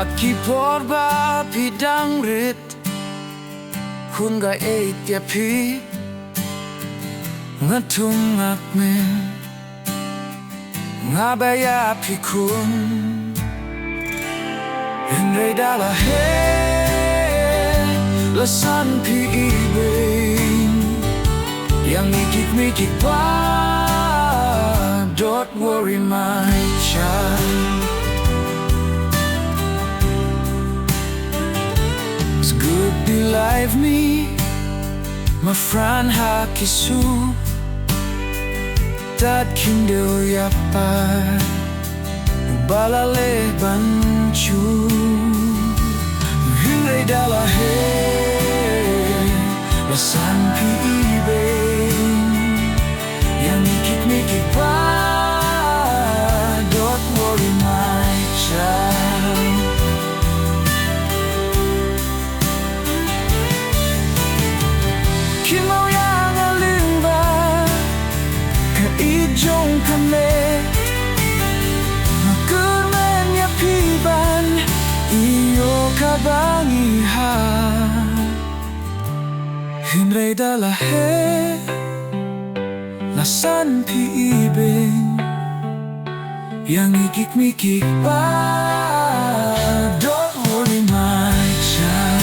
Akiporba pidang rit kun ga tia pi ngatung akmen ngabaya pi kun Henry dala he lasan pi ibing yang mikik pa. Don't worry my child, it's good believe me my friend hakisu tad kindel yapa balale bancu Hinday dala he lasan pi ibing yang mikik pa. Don't worry my child, kimau yang alimba ke ijong kame makurmen ya piban iyo kabangiha Hinray dala he lasan pi ibing yang mikik pa. Don't worry my child,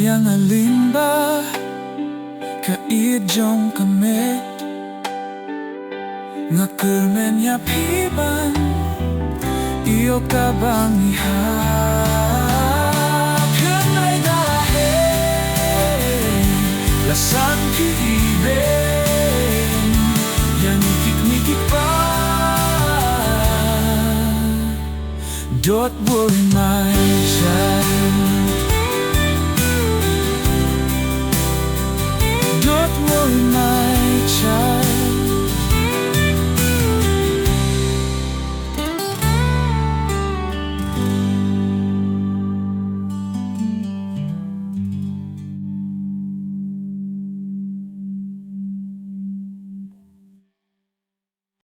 yang alimba ka ijong kamet nga kermen ya piban iyo kabangiha Hinday dala he lasan pi ibing yang mikik pa. Don't worry my child,